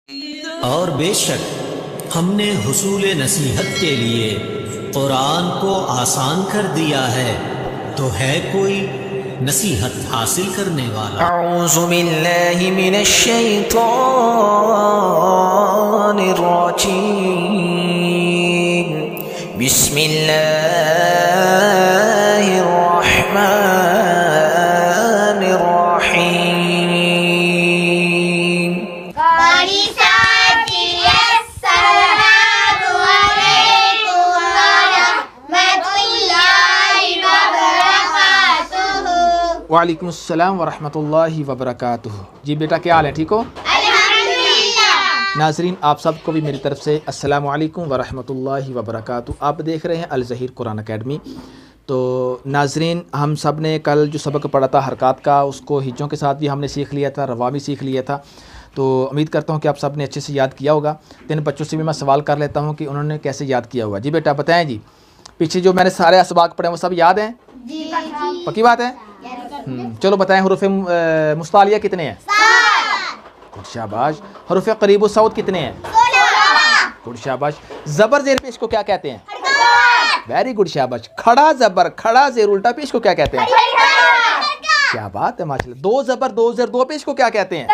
और बेशक हमने हुसूल नसीहत के लिए कुरान को आसान कर दिया है, तो है कोई नसीहत हासिल करने वाला। अऊज़ु बिल्लाहि मिनश शैतानिर रजीम। बिस्मिल्लाहिर रहमानिर रहीम। वालेकुम अस्सलाम वरहमतुल्लाहि वबरकातुहू। जी बेटा, क्या हाल है? ठीक हो? नाज़रीन, आप सबको भी मेरी तरफ से अस्सलामु अलैकुम वरहमतुल्लाहि वबरकातुहू। आप देख रहे हैं अल ज़हीर कुरान अकेडमी। तो नाज़रीन, हम सब ने कल जो सबक पढ़ा था हरकत का, उसको हिज्जों के साथ भी हमने सीख लिया था, रवा भी सीख लिया था। तो उम्मीद करता हूँ कि आप सब ने अच्छे से याद किया होगा। 3 बच्चों से भी मैं सवाल कर लेता हूँ कि उन्होंने कैसे याद किया होगा। जी बेटा बताएँ जी, पीछे जो मैंने सारे असबाक पढ़े वो सब याद हैं? जी। पक्की बात है? चलो बताएं, हरूफ मुस्तालिया कितने हैं? गुड शाबाश। हरूफ करीब सऊद कितने हैं? गुड शाबाश। जबर जेर पेश को क्या कहते हैं? वेरी गुड शाबाश। खड़ा जबर खड़ा जेर उल्टा पेश को क्या कहते हैं? क्या बात है, माशाल्लाह। 2 जबर 2 जेर 2 पेश को क्या कहते हैं?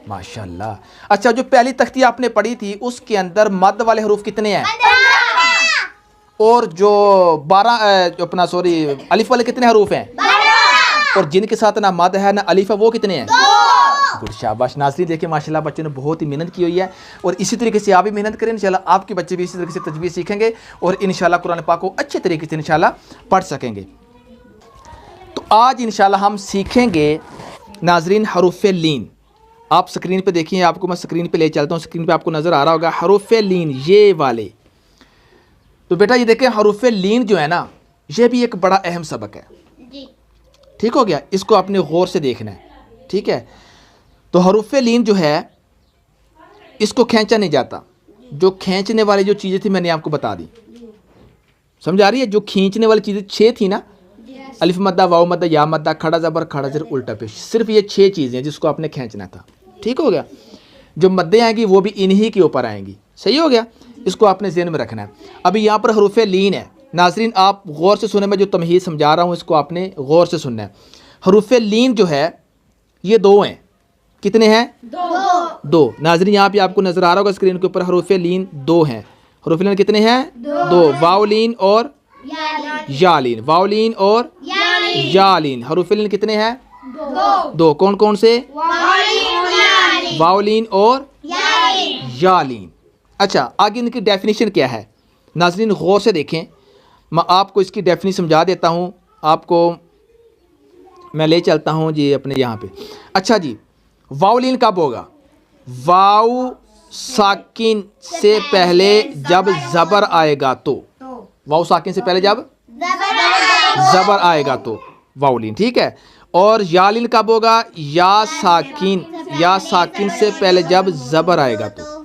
माशाल्लाह। अच्छा, जो पहली तख्ती आपने पढ़ी थी उसके अंदर मद वाले हरूफ कितने हैं? और जो 12 अपना सॉरी अलिफ वाले कितने हरूफ हैं? और जिनके साथ ना मद है ना अलिफ है वो कितने हैं? गुड शाबाश। नाज़रीन देखिए, माशाल्लाह बच्चों ने बहुत ही मेहनत की हुई है और इसी तरीके से आप भी मेहनत करें। इंशाल्लाह आपके बच्चे भी इसी तरीके से तजवीज़ सीखेंगे और इंशाल्लाह कुरान पाक को अच्छे तरीके से इंशाल्लाह पढ़ सकेंगे। तो आज इंशाल्लाह हम सीखेंगे नाज़रीन हरूफ लीन। आप स्क्रीन पर देखिए, आपको मैं स्क्रीन पर ले चलता हूँ। स्क्रीन पर आपको नज़र आ रहा होगा हरूफ लीन, ये वाले। तो बेटा ये देखें, हरूफ लीन जो है ना, ये भी एक बड़ा अहम सबक है। ठीक हो गया? इसको आपने गौर से देखना है, ठीक है? तो हरूफ लीन जो है इसको खींचा नहीं जाता। जो खींचने वाली जो चीज़ें थी मैंने आपको बता दी, समझ आ रही है? जो खींचने वाली चीज़ें 6 थी ना, अलिफ मद्दा, वाव मद्दा, या मद्दा, खड़ा जबर, खड़ा जर, उल्टा पेश, सिर्फ ये 6 चीज़ें हैं जिसको आपने खींचना था। ठीक हो गया? जो मद्दे आएंगी वो भी इन्हीं के ऊपर आएंगी। सही हो गया? इसको आपने ज़हन में रखना है। अभी यहाँ पर हरूफ लीन है। नाज़रीन आप गौर से सुने, मैं जो तमहीद समझा रहा हूँ इसको आपने गौर से सुनना है। हरूफ लीन जो है ये 2 हैं। कितने हैं? 2। नाज़रीन यहाँ पे आपको नज़र आ रहा होगा स्क्रीन के ऊपर, हरूफ लीन 2 हैं। हरूफ लीन कितने हैं? 2। वावलीन और यालीन, वावलीन और यालीन। हरूफ लीन कितने हैं? 2। कौन कौन से? वावलीन और यालीन। अच्छा, आगे इनकी डेफिनेशन क्या है? नाज़रीन गौर से देखें, मैं आपको इसकी डेफिनेशन समझा देता हूँ। आपको मैं ले चलता हूँ जी अपने यहाँ पे। अच्छा जी, वावलीन कब होगा? वाव साकिन से पहले जब ज़बर आएगा तो। वाव साकिन से पहले जब ज़बर आएगा तो वावलीन। ठीक है? और यालीन कब होगा? या साकिन से पहले जब ज़बर आएगा तो।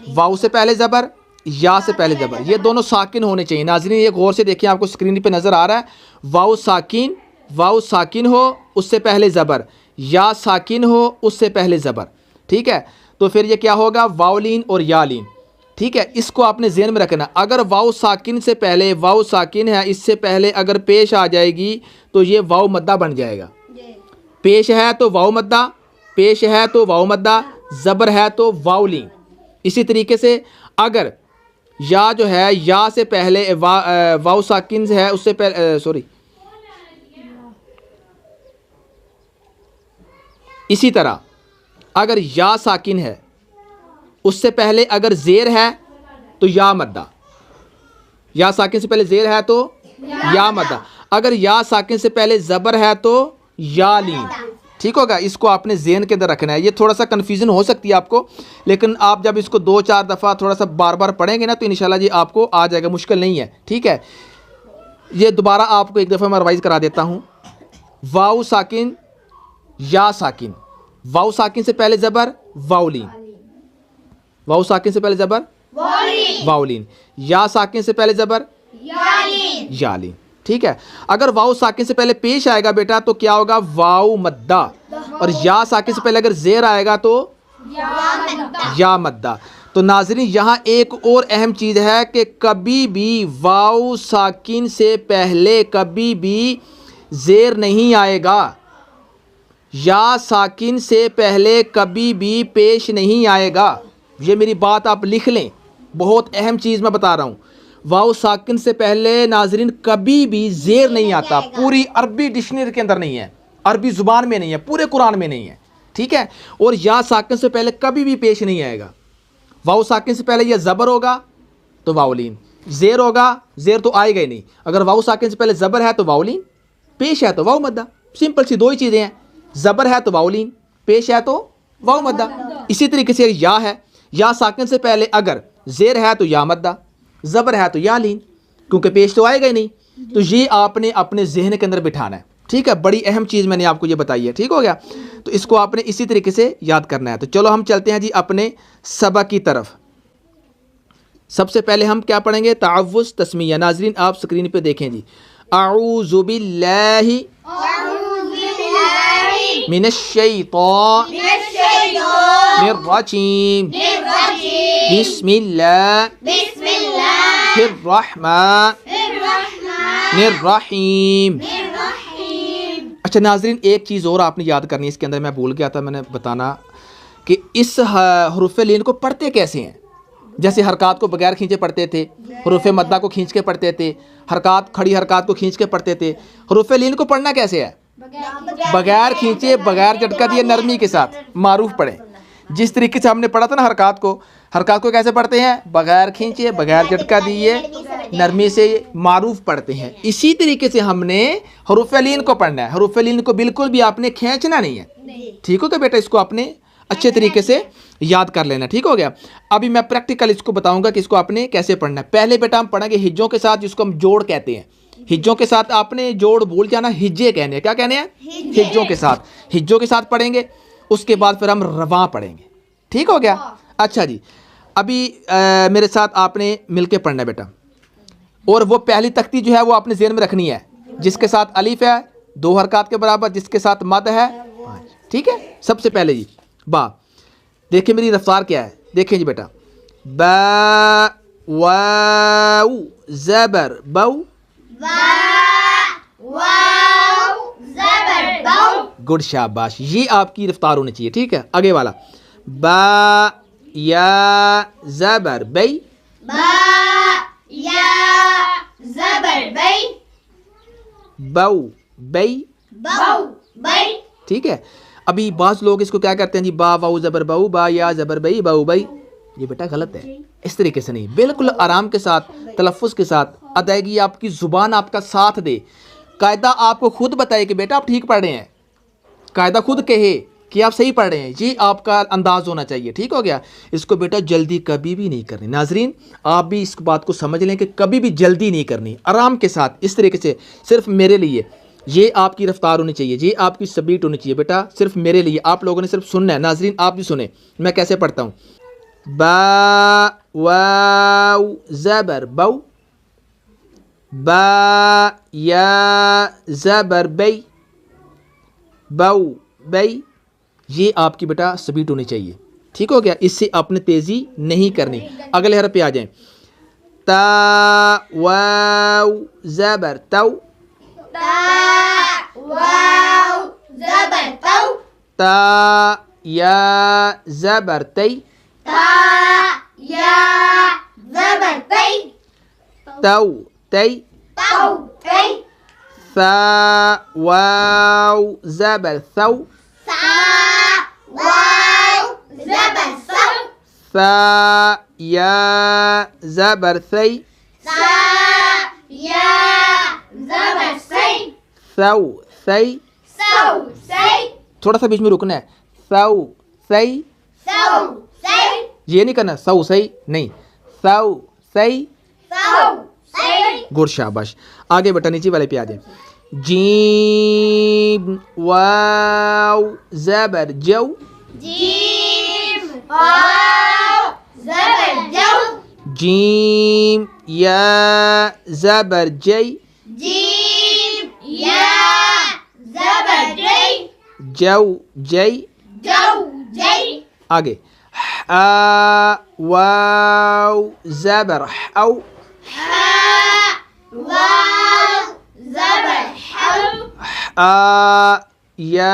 वाव से पहले ज़बर, या से पहले ज़बर, ये दोनों साकिन होने चाहिए। नाज़रीन ये गौर से देखिए, आपको स्क्रीन पे नज़र आ रहा है। वाव साकिन हो उससे पहले ज़बर, या साकिन हो उससे पहले ज़बर। ठीक है? तो फिर ये क्या होगा? वावलीन और यालीन। ठीक है? इसको आपने ज़हन में रखना। अगर वाव साकिन से पहले, वाव साकिन है इससे पहले अगर पेश आ जाएगी तो ये वाव मद्दा बन जाएगा। पेश है तो वाव मद्दा, पेश है तो वाव मद्दा, ज़बर है तो वावलीन। इसी तरीके से अगर या जो है या से पहले वाव साकिन है उससे पहले सॉरी इसी तरह अगर या साकिन है उससे पहले अगर ज़ेर है तो या मद्दा, या साकिन से पहले ज़ेर है तो या मद्दा, अगर या साकिन से पहले ज़बर है तो या लीन। ठीक होगा? इसको आपने ज़हन के अंदर रखना है। ये थोड़ा सा कन्फ्यूज़न हो सकती है आपको, लेकिन आप जब इसको 2-4 दफ़ा थोड़ा सा बार बार पढ़ेंगे ना तो इंशाल्लाह जी आपको आ जाएगा, मुश्किल नहीं है। ठीक है? ये दोबारा आपको एक दफ़ा मैं रिवाइज़ करा देता हूँ। वाव साकिन, या साकिन, वाव साकिन से पहले ज़बर वावलीन, वाव साकिन से पहले ज़बर वावलीन, या साकिन से पहले ज़बर यालीन। ठीक है। अगर वाव साकिन से पहले पेश आएगा बेटा तो क्या होगा, वाव मद्दा, और या साकिन से पहले अगर जेर आएगा तो या मद्दा। तो नाज़रीन यहाँ एक और अहम चीज़ है कि कभी भी वाव साकिन से पहले कभी भी ज़ेर नहीं आएगा, या साकिन से पहले कभी भी पेश नहीं आएगा। ये मेरी बात आप लिख लें, बहुत अहम चीज़ मैं बता रहा हूँ। वाव साकिन से पहले नाज़रीन कभी भी ज़ेर नहीं आता, पूरी अरबी डिक्शनरी के अंदर नहीं है, अरबी ज़ुबान में नहीं है, पूरे कुरान में नहीं है, ठीक है। और या साकिन से पहले कभी भी पेश नहीं आएगा। वाव साकिन से पहले यह ज़बर होगा तो वावलीन, ज़ेर होगा ज़ेर तो आएगा ही नहीं। अगर वाव साकिन से पहले ज़बर है तो वावलीन, पेश है तो वाव मद्दा। सिंपल सी दो ही चीज़ें हैं, ज़बर है तो वावलीन, पेश है तो वाव मद्दा। इसी तरीके से या है, या साकिन से पहले अगर ज़ेर है तो या मद्दा, ज़बर है तो या लीन, क्योंकि पेश तो आएगा ही नहीं। तो ये आपने अपने जहन के अंदर बिठाना है, ठीक है। बड़ी अहम चीज़ मैंने आपको ये बताई है, ठीक हो गया। तो इसको आपने इसी तरीके से याद करना है। तो चलो हम चलते हैं जी अपने सबक की तरफ। सबसे पहले हम क्या पढ़ेंगे? तावुज़ तस्मिया। नाज़रीन आप स्क्रीन पे देखें जी। अऊज़ु बिल्लाहि मिनश्शैतानिर रजीम, बिस्मिल्लाहिर रहमानिर रहीम। अच्छा नाज़रीन एक चीज़ और आपने याद करनी है, इसके अंदर मैं भूल गया था मैंने बताना कि इस हरूफ लीन को पढ़ते कैसे हैं। जैसे हरकत को बगैर खींचे पढ़ते थे, हरूफ मद्दा को खींच के पढ़ते थे, हरकत खड़ी हरकत को खींच के पढ़ते थे। हरूफ लीन को पढ़ना कैसे है? बगैर खींचे, बगैर झटका दिए, नरमी के साथ मारूफ पढ़े। जिस तरीके से हमने पढ़ा था ना हरकत को कैसे पढ़ते हैं? बगैर खींचे, बगैर झटका दिए, नरमी से मारूफ पढ़ते हैं। इसी तरीके से हमने हरूफ लीन को पढ़ना है। हरूफ लीन को बिल्कुल भी आपने खींचना नहीं है, ठीक हो गया बेटा। इसको आपने अच्छे तरीके से याद कर लेना, ठीक हो गया। अभी मैं प्रैक्टिकल इसको बताऊंगा कि इसको आपने कैसे पढ़ना है। पहले बेटा हम पढ़ेंगे हिज्जों के साथ, जिसको हम जोड़ कहते हैं। हिज्जों के साथ आपने जोड़ भूल जाना, हिज्जे कहने हैं। क्या कहने हैं? हिज्जों के साथ। हिज्जों के साथ पढ़ेंगे, उसके बाद फिर हम रवा पढ़ेंगे, ठीक हो गया। अच्छा जी अभी मेरे साथ आपने मिलके पढ़ना है बेटा। और वो पहली तख्ती जो है वो आपने ज़हन में रखनी है, जिसके साथ अलिफ है 2 हरकत के बराबर, जिसके साथ मद है 5, ठीक है। सबसे पहले जी बा, देखिए मेरी रफ्तार क्या है, देखिए जी बेटा। बा वाउ ज़बर बौ, गुड शाबाश, ये आपकी रफ्तार होनी चाहिए, ठीक है। आगे वाला बा या ज़बर बै, बौ बै, ठीक है। अभी बाज़ लोग इसको क्या करते हैं जी, बा वाउ ज़बर बऊ, बा या ज़बर बई बऊ बई। ये बेटा गलत है, इस तरीके से नहीं, बिल्कुल आराम के साथ, तलफ़्फ़ुज़ के साथ, अदायगी आपकी ज़ुबान आपका साथ दे। कायदा आपको खुद बताए कि बेटा आप ठीक पढ़ रहे हैं, कायदा खुद कहे कि आप सही पढ़ रहे हैं, ये आपका अंदाज़ होना चाहिए, ठीक हो गया। इसको बेटा जल्दी कभी भी नहीं करनी। नाज़रीन आप भी इस बात को समझ लें कि कभी भी जल्दी नहीं करनी, आराम के साथ, इस तरीके से। सिर्फ मेरे लिए ये आपकी रफ्तार होनी चाहिए, ये आपकी स्पीड होनी चाहिए बेटा, सिर्फ मेरे लिए। आप लोगों ने सिर्फ सुनना है। नाज़रीन आप भी सुने मैं कैसे पढ़ता हूँ। बा वाउ ज़बर बौ, बा या ज़बर बै, बौ बै। ये आपकी बेटा स्पीड होनी चाहिए, ठीक हो गया। इससे आपने तेज़ी नहीं करनी। अगले हरफ पे आ जाएं। ता वाउ ज़बर तौ, ता या ज़बर तै, तौ तै। सा वाउ ज़बर सौ, सा या ज़बर सै, सौ सै। थोड़ा सा बीच में रुकना है। सौ सही, ये नहीं करना सौ सही नहीं, सौ सही, गुड शाबाश। आगे बेटा नीचे वाले पे आ जाए। जीम वाउ ज़बर जौ, जीम या ज़बर जै, जौ जै। आगे वाव ज़बर औ या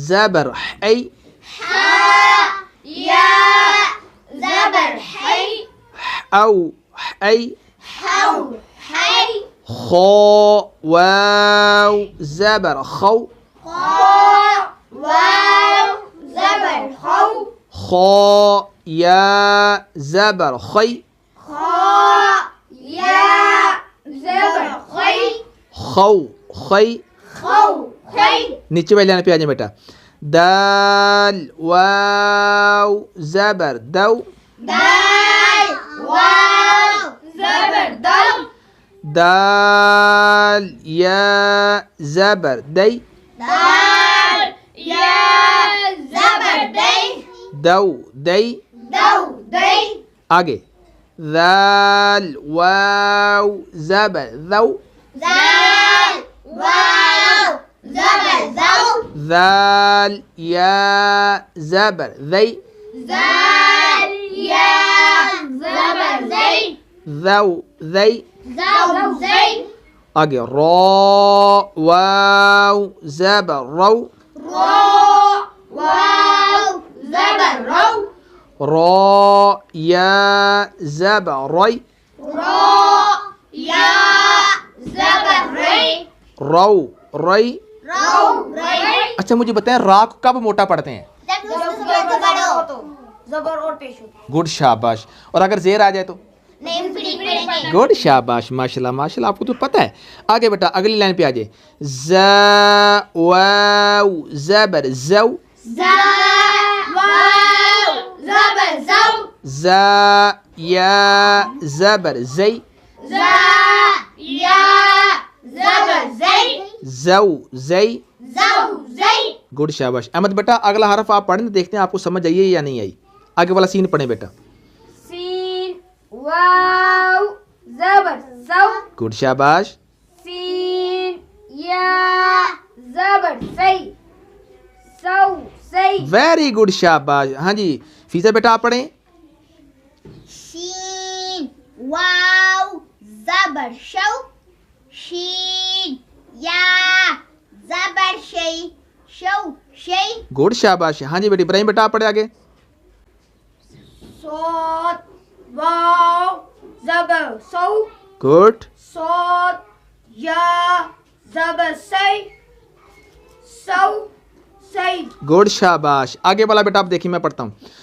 ज़बर ऐ औ ऐ खो वाव ज़बर खौ खो या ज़बर खै खौ खै नीचे वाले लाइन पे आ जाए बेटा दाल वाव ज़बर दौ दाल या ज़बर दै दौ दै आगे दाल वाव ज़बर दौ दाल या ज़बर दै दौ दै आगे रॉ वाव ज़बर रौ रॉ या ज़बर रै रौ रै अच्छा मुझे बताएं रा को कब मोटा पढ़ते हैं जबर और पेश हो गुड शाबाश और अगर जेर आ जाए तो गुड शाबाश माशाल्लाह माशाल्लाह आपको तो पता है आगे बेटा अगली लाइन पे आ जाए ज़ वाव ज़बर ज़ौ ज़ या ज़बर ज़ै ज़ौ ज़ै गुड शाबाश अहमद बेटा अगला हरफ आप पढ़ें देखते हैं आपको समझ आई है या नहीं आई आगे वाला सीन पढ़ें बेटा सीन वाव ज़बर ज़ौ गुड शाबाश सीन या ज़बर सै सौ सै वेरी गुड शाबाश हाँ जी फीजा बेटा आप पढ़ें शीन वाव ज़बर शौ शीन या ज़बर शै शौ शै गुड शाबाश हाँ जी बेटी इब्राहिम बेटा आप पढ़े आगे सौत वाव ज़बर सौ गुड सौत या ज़बर सै सौ सै गुड शाबाश आगे वाला बेटा आप देखिए मैं पढ़ता हूँ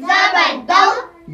ज़बर दौ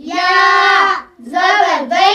या ज़बर दै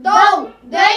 दौ दै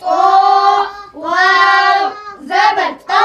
तो वाव ज़बर तौ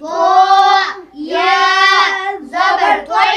तो या ज़बर तै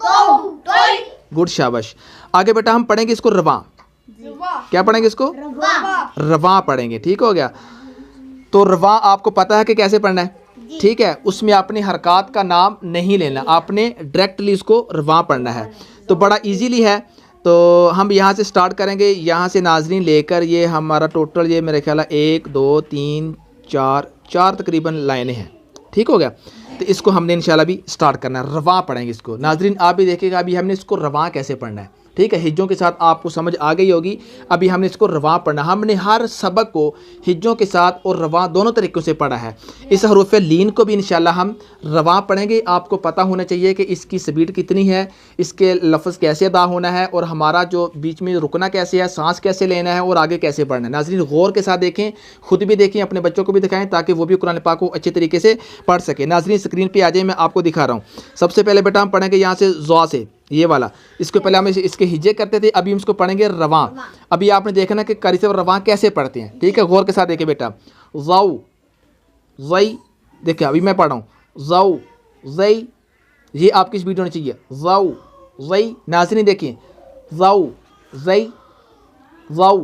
तो तै गुड शाबाश आगे बेटा हम पढ़ेंगे इसको रवा क्या पढ़ेंगे इसको वाह रवा पढ़ेंगे ठीक हो गया तो रवा आपको पता है कि कैसे पढ़ना है ठीक है उसमें आपने हरकत का नाम नहीं लेना आपने डायरेक्टली इसको रवा पढ़ना है तो बड़ा इजीली है तो हम यहाँ से स्टार्ट करेंगे यहाँ से नाजरीन लेकर ये हमारा टोटल ये मेरे ख्याल है 1 2 3 4 4 तकरीबन लाइनें हैं ठीक हो गया तो इसको हमने इंशाल्लाह भी स्टार्ट करना है रवा पढ़ेंगे इसको नाजरीन आप भी देखिएगा अभी हमने इसको रवा कैसे पढ़ना है ठीक है हिज्जों के साथ आपको समझ आ गई होगी अभी हमने इसको रवा पढ़ना हमने हर सबक को हिज्जों के साथ और रवा दोनों तरीक़ों से पढ़ा है इस हरूफ लीन को भी इंशाल्लाह हम रवा पढ़ेंगे आपको पता होना चाहिए कि इसकी स्पीड कितनी है इसके लफ्ज़ कैसे अदा होना है और हमारा जो बीच में रुकना कैसे है सांस कैसे लेना है और आगे कैसे पढ़ना है नाज़रीन गौर के साथ देखें खुद भी देखें अपने बच्चों को भी दिखाएं ताकि वो भी कुरान पाक को अच्छे तरीके से पढ़ सके नाज़रीन स्क्रीन पर आ जाए मैं आपको दिखा रहा हूँ सबसे पहले बेटा हम पढ़ेंगे यहाँ से ज़ा से ये वाला इसको पहले हम इसके हिज्जे करते थे अभी हम इसको पढ़ेंगे रवा अभी आपने देखना कि कारी से रवा कैसे पढ़ते हैं ठीक है गौर के साथ देखिए बेटा ज़ौ ज़ई देखिए अभी मैं पढ़ रहा हूँ ज़ौ ज़ई ये आपकी स्पीड होनी चाहिए ज़ौ ज़ई नाज़रीन देखिए ज़ौ ज़ई ज़ौ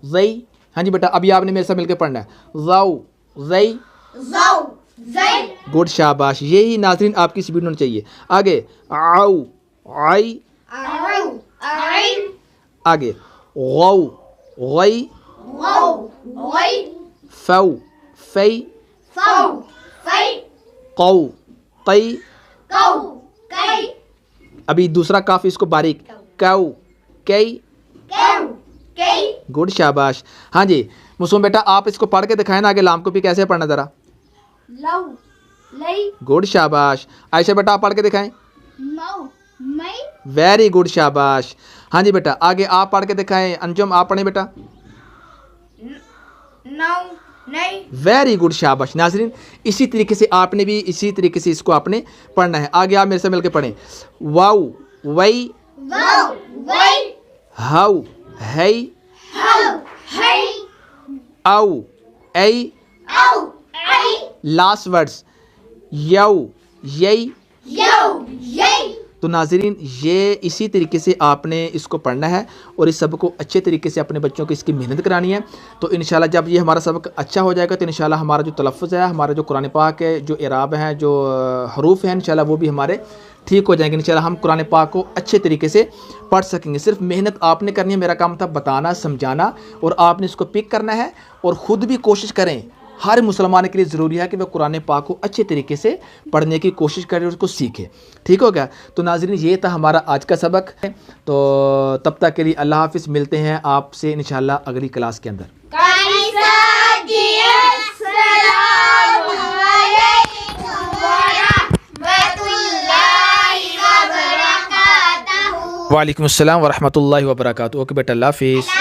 ज़ई हाँ जी बेटा अभी आपने मेरे साथ मिलकर पढ़ना है ज़ौ ज़ई ज़ौ ज़ै गुड शाबाश। यही नाज़रीन आपकी स्पीड होनी चाहिए। आगे आउ आई, औ ऐन आगे गौ गई, गौ गै फौ फै, फौ फै कौ कई। कौ कै अभी दूसरा काफ इसको बारीक, कौ कई। कौ कै गुड शाबाश। हाँ जी मुसुम बेटा आप इसको पढ़ के दिखाएं ना, आगे लाम को भी कैसे पढ़ना ज़रा। लौ लै गुड शाबाश। आयशा बेटा आप पढ़ के दिखाएं। मौ मै वेरी गुड शाबाश। हाँ जी बेटा आगे आप पढ़ के दिखाएं। अंजुम आप पढ़ें बेटा। नौ नै वेरी गुड शाबाश। नाजरीन इसी तरीके से आपने भी इसी तरीके से इसको आपने पढ़ना है। आगे आप मेरे से मिलकर पढ़ें। वाउ वई, वौ वै हाउ है, हौ है औ ऐ। औ ऐ लास्ट वर्ड्स यौ यई। यौ यै तो नाजरीन ये इसी तरीके से आपने इसको पढ़ना है और इस सबक को अच्छे तरीके से अपने बच्चों को इसकी मेहनत करानी है। तो इंशाल्लाह जब ये हमारा सबक अच्छा हो जाएगा तो इंशाल्लाह हमारा जो तलफ़्फ़ुज़ है, हमारा जो कुरान पाक के जो इराब हैं, जो हरूफ हैं, इंशाल्लाह वो भी हमारे ठीक हो जाएंगे। इंशाल्लाह हम कुरान पाक को अच्छे तरीके से पढ़ सकेंगे। सिर्फ मेहनत आपने करनी है, मेरा काम था बताना समझाना और आपने इसको पिक करना है और ख़ुद भी कोशिश करें। हर मुसलमान के लिए ज़रूरी है कि वह कुरान पाक को अच्छे तरीके से पढ़ने की कोशिश करे और उसको सीखे। ठीक हो गया। तो नाज़रीन ये था हमारा आज का सबक। तो तब तक के लिए अल्लाह हाफ़िज़। मिलते हैं आपसे इंशाल्लाह अगली क्लास के अंदर। वालेकुम अस्सलाम व रहमतुल्लाहि व बरकातुहू। ओके बेटा अल्लाह हाफ़िज़।